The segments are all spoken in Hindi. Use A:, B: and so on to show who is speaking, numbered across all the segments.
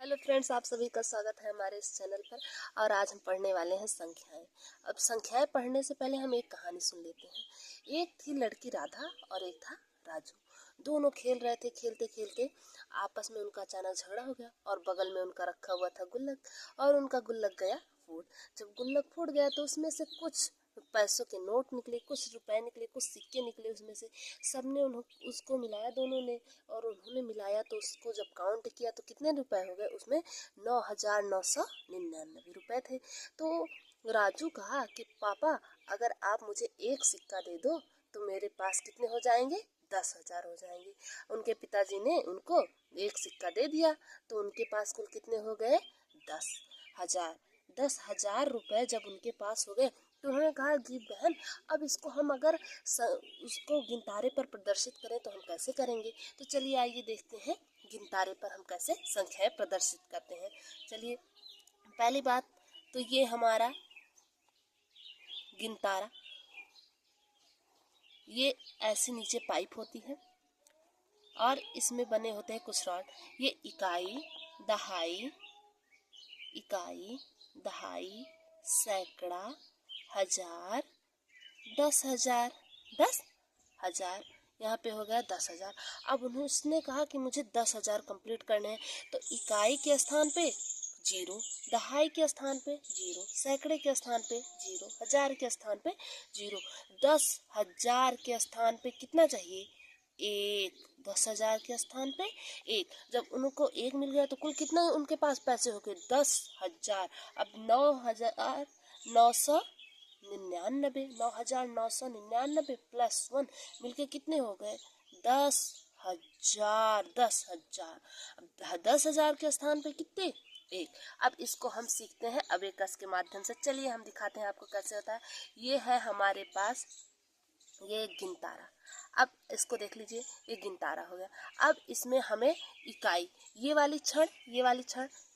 A: हेलो फ्रेंड्स, आप सभी का स्वागत है हमारे इस चैनल पर। और आज हम पढ़ने वाले हैं संख्याएं। अब संख्याएं पढ़ने से पहले हम एक कहानी सुन लेते हैं। एक थी लड़की राधा और एक था राजू। दोनों खेल रहे थे। खेलते खेलते आपस में उनका अचानक झगड़ा हो गया और बगल में उनका रखा हुआ था गुल्लक, और उनका गुल्लक गया फूट। जब गुल्लक फूट गया तो उसमें से कुछ पैसों के नोट निकले, कुछ रुपए निकले, कुछ सिक्के निकले। उसमें से सबने उसको मिलाया दोनों ने, और उन्होंने मिलाया तो उसको जब काउंट किया तो कितने रुपए हो गए? उसमें 9,999 रुपए थे। तो राजू कहा कि पापा, अगर आप मुझे एक सिक्का दे दो तो मेरे पास कितने हो जाएंगे? 10,000 हो जाएंगे। उनके पिताजी ने उनको एक सिक्का दे दिया तो उनके पास कुल कितने हो गए? 10,000। 10,000 रुपए जब उनके पास हो गए तो उन्होंने कहा जी बहन, अब इसको हम अगर उसको गिनतारे पर प्रदर्शित करें तो हम कैसे करेंगे? तो चलिए आइए देखते हैं गिनतारे पर हम कैसे संख्याएं प्रदर्शित करते हैं। चलिए, पहली बात तो ये हमारा गिनतारा, ये ऐसे नीचे पाइप होती है और इसमें बने होते हैं कुछ रॉड। ये इकाई, दहाई, इकाई, दहाई, सैकड़ा, हजार, 10,000। 10,000 यहाँ पे हो गया 10,000। अब उसने कहा कि मुझे 10,000 कंप्लीट करने हैं, तो इकाई के स्थान पे 0, दहाई के स्थान पे 0, सैकड़े के स्थान पे 0, हजार के स्थान पे 0, 10,000 के स्थान पे कितना चाहिए? 1। 10,000 के स्थान पे 1। जब उनको 1 मिल गया तो कुल कितना उनके पास पैसे हो गए? 10,000। अब 9,999, 9,999 प्लस 1 मिलके कितने हो गए? 10,000। 10,000। अब 10,000 के स्थान पे कितने? 1। अब इसको हम सीखते हैं अबेकस के माध्यम से। चलिए हम दिखाते हैं आपको कैसे होता है। ये है हमारे पास ये गिनतारा। अब इसको देख लीजिए, ये गिनतारा हो गया। अब इसमें हमें इकाई, ये वाली क्षण,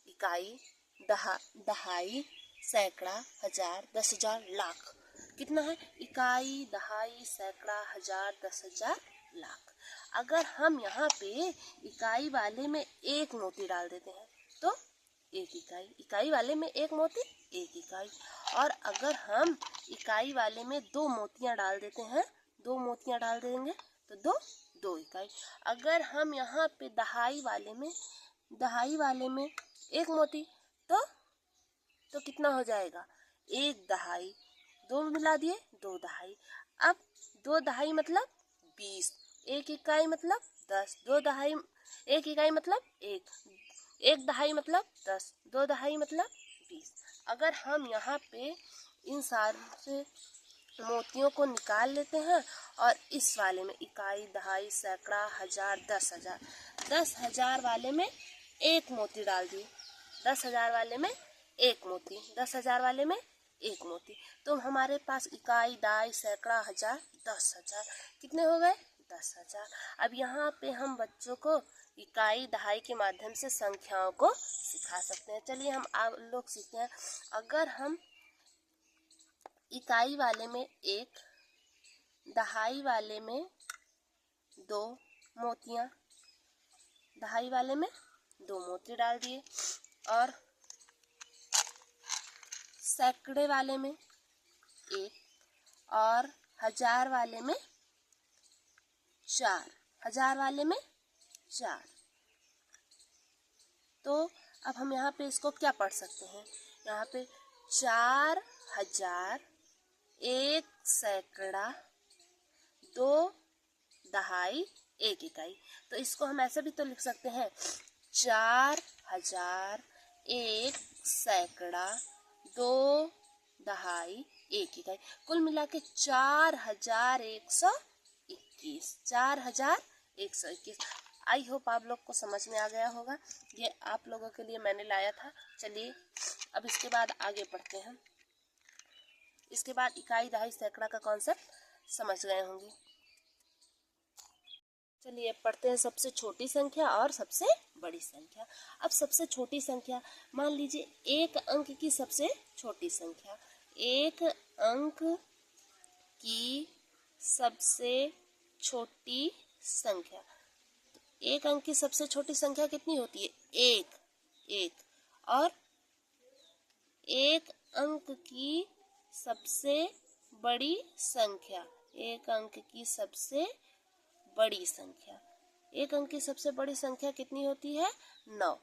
A: इकाई, दहाई, सैकड़ा, हजार, 10,000, लाख। कितना है? इकाई, दहाई, सैकड़ा, हजार, 10,000, लाख। अगर हम यहाँ पे इकाई वाले में एक मोती डाल देते हैं तो एक इकाई, इकाई वाले में एक मोती, एक इकाई। और अगर हम इकाई वाले में 2 मोतियां डाल देते हैं, 2 मोतियां डाल देंगे तो 2 इकाई। अगर हम यहाँ पे दहाई वाले में एक मोती तो कितना हो जाएगा? 1 दहाई, 2 मिला दिए 2 दहाई। अब 2 दहाई मतलब 20, 1 इकाई मतलब 10, 2 दहाई, 1 इकाई मतलब 1 दहाई मतलब 10, 2 दहाई मतलब 20। अगर हम यहाँ पे इन सारे मोतियों को निकाल लेते हैं और इस वाले में इकाई, दहाई, सैकड़ा, हजार, 10,000, 10,000 वाले में एक मोती डाल दिए, 10,000 वाले में एक मोती, 10,000 वाले में एक मोती, तो हमारे पास इकाई, दहाई, सैकड़ा, हजार, 10,000 कितने हो गए? 10,000। अब यहाँ पे हम बच्चों को इकाई, दहाई के माध्यम से संख्याओं को सिखा सकते हैं। चलिए हम आप लोग सीखते हैं। अगर हम इकाई वाले में 1, दहाई वाले में 2 मोतियां, दहाई वाले में 2 मोती डाल दिए, और सैकड़े वाले में 1, और हजार वाले में 4, हजार वाले में 4। तो अब हम यहाँ पे इसको क्या पढ़ सकते हैं? यहाँ पे 4,000, 1 सैकड़ा, 2 दहाई, 1 इकाई। तो इसको हम ऐसे भी तो लिख सकते हैं, 4,000, 1 सैकड़ा, 2 दहाई, 1 इकाई। कुल मिला के 4,121, 4,121। आई होप आप लोग को समझ में आ गया होगा। ये आप लोगों के लिए मैंने लाया था। चलिए अब इसके बाद आगे पढ़ते हैं। इसके बाद इकाई, दहाई, सैकड़ा का कॉन्सेप्ट समझ गए होंगे। चलिए पढ़ते हैं सबसे छोटी संख्या और सबसे बड़ी संख्या। अब सबसे छोटी संख्या, मान लीजिए 1 अंक की सबसे छोटी संख्या, 1 अंक की सबसे छोटी संख्या। 1 अंक की सबसे छोटी संख्या कितनी होती है? 1। 1 और एक अंक की सबसे बड़ी संख्या, एक अंक की सबसे बड़ी संख्या, एक अंक की सबसे बड़ी संख्या कितनी होती है? 9।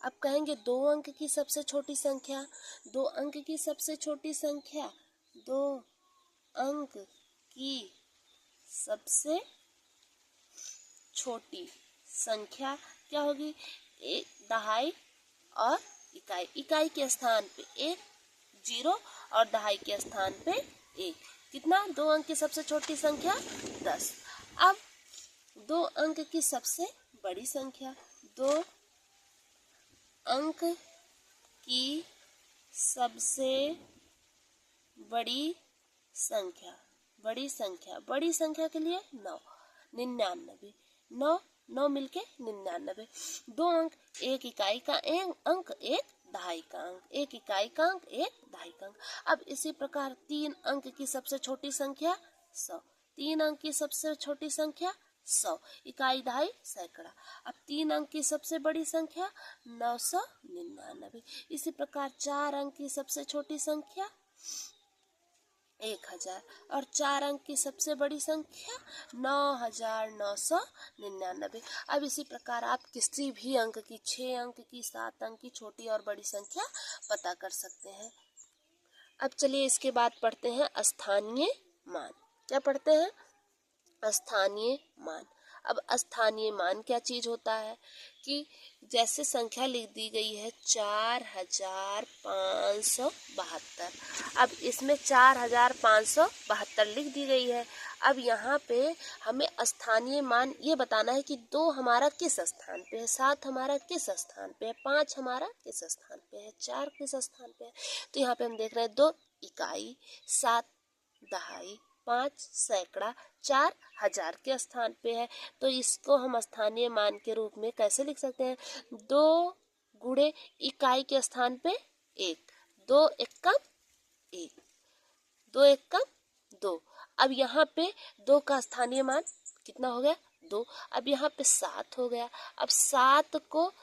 A: अब कहेंगे 2 अंक की सबसे छोटी संख्या, 2 अंक की सबसे छोटी संख्या, 2 अंक की सबसे छोटी संख्या क्या होगी? एक दहाई और इकाई, इकाई के स्थान पे 1 0 और दहाई के स्थान पे 1, कितना? 2 अंक की सबसे छोटी संख्या 10। अब 2 अंक की सबसे बड़ी संख्या, 2 अंक की सबसे बड़ी संख्या, बड़ी संख्या, बड़ी संख्या के लिए 9, 99, 9 9 मिलके 99, 2 अंक, एक इकाई का अंक, एक दहाई का अंक, एक इकाई का अंक, एक दहाई का अंक। अब इसी प्रकार 3 अंक की सबसे छोटी संख्या 100, 3 अंक की सबसे छोटी संख्या 100, इकाई दहाई सैकड़ा। अब 3 अंक की सबसे बड़ी संख्या 999। इसी प्रकार 4 अंक की सबसे छोटी संख्या 1000 और 4 अंक की सबसे बड़ी संख्या 9999। अब इसी प्रकार आप किसी भी अंक की, 6 अंक की, 7 अंक की छोटी और बड़ी संख्या पता कर सकते हैं। अब चलिए इसके बाद पढ़ते हैं स्थानीय मान। क्या पढ़ते हैं? स्थानीय मान। अब स्थानीय मान क्या चीज होता है कि जैसे संख्या लिख दी गई है 4572। अब इसमें 4572 लिख दी गई है। अब यहाँ पे हमें स्थानीय मान ये बताना है कि 2 हमारा किस स्थान पे है, 7 हमारा किस स्थान पे है, 5 हमारा किस स्थान पे है, 4 किस स्थान पे है। तो यहाँ पे हम देख रहे हैं 2 इकाई, 7 दहाई, 5 सैकड़ा, 4 हजार के स्थान पे है। तो इसको हम स्थानीय मान के रूप में कैसे लिख सकते हैं? 2 गुणे इकाई के स्थान पे 1, 2 एकम 1, 2 एकम 2। अब यहाँ पे 2 का स्थानीय मान कितना हो गया? 2। अब यहाँ पे 7 हो गया। अब 7 को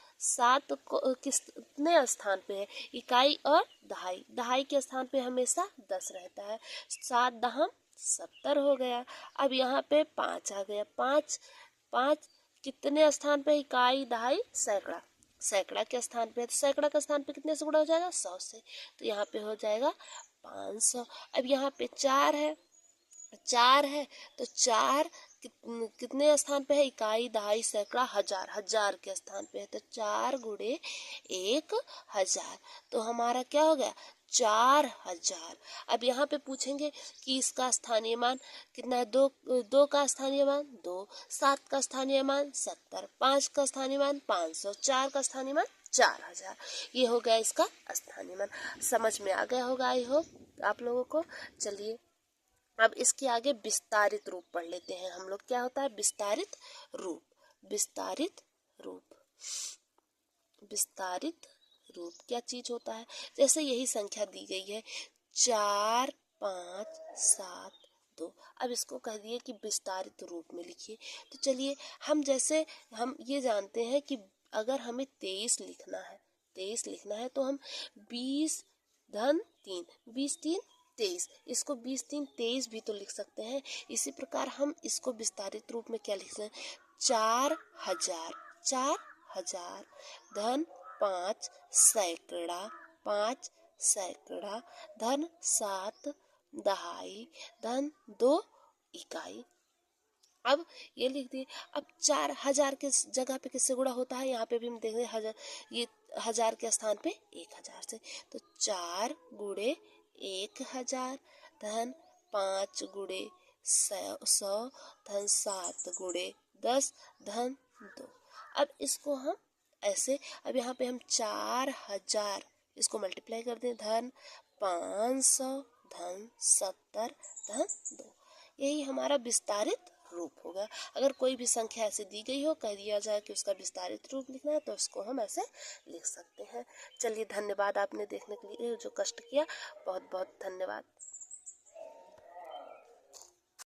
A: कितने स्थान पे है? इकाई और दहाई, दहाई के स्थान पे हमेशा 10 रहता है। 7 दहम 70 हो गया। अब यहाँ पे 5 आ गया। 5 कितने स्थान पे? इकाई दहाई सैकड़ा, सैकड़ा के स्थान पे है। तो सैकड़ा के स्थान पे कितने से गुणा हो जाएगा? 100 से। तो यहाँ पे हो जाएगा 500। अब यहाँ पे 4 है, 4 है तो 4 कितने स्थान पे है? इकाई दहाई सैकड़ा हजार, हजार के स्थान पे है। तो 4 गुणे 1000, तो हमारा क्या हो गया? 4000। अब यहाँ पे पूछेंगे कि इसका स्थानीय मान कितना है? 2 का स्थानीय मान 2, 7 का स्थानीय मान 70, 5 का स्थानीय मान 500, 4 का स्थानीय मान 4000। ये हो गया इसका स्थानीय मान। समझ में आ गया होगा आई होप आप लोगों को। चलिए अब इसके आगे विस्तारित रूप पढ़ लेते हैं हम लोग। क्या होता है विस्तारित रूप? विस्तारित रूप, विस्तारित रूप क्या चीज होता है? जैसे यही संख्या दी गई है 4572। अब इसको कह दिए कि विस्तारित रूप में लिखिए। तो चलिए हम ये जानते हैं कि अगर हमें 23 लिखना है, 23 लिखना है तो हम 20 धन 3, 20 3 23, इसको 20 3 23 भी तो लिख सकते हैं। इसी प्रकार हम इसको विस्तारित रूप में क्या लिख सकते हैं? 4000, 4000 धन 5 सैकड़ा, 5 सैकड़ा धन 7 दहाई धन 2 इकाई। अब ये लिख दिए। अब 4000 के जगह पे किससे गुणा होता है? यहाँ पे भी हम देख रहे हैं ये 1000 के स्थान पे 1000 से। तो 4 गुणे 1000 धन 5 गुणे 100 धन 7 गुणे 10 धन 2। अब इसको हम ऐसे, अब यहाँ पे हम 4000 इसको मल्टीप्लाई कर दें, धन 500 धन 70 धन 2। यही हमारा विस्तारित रूप होगा। अगर कोई भी संख्या ऐसे दी गई हो, कह दिया जाए कि उसका विस्तारित रूप लिखना है, तो उसको हम ऐसे लिख सकते हैं। चलिए धन्यवाद आपने देखने के लिए जो कष्ट किया, बहुत बहुत धन्यवाद।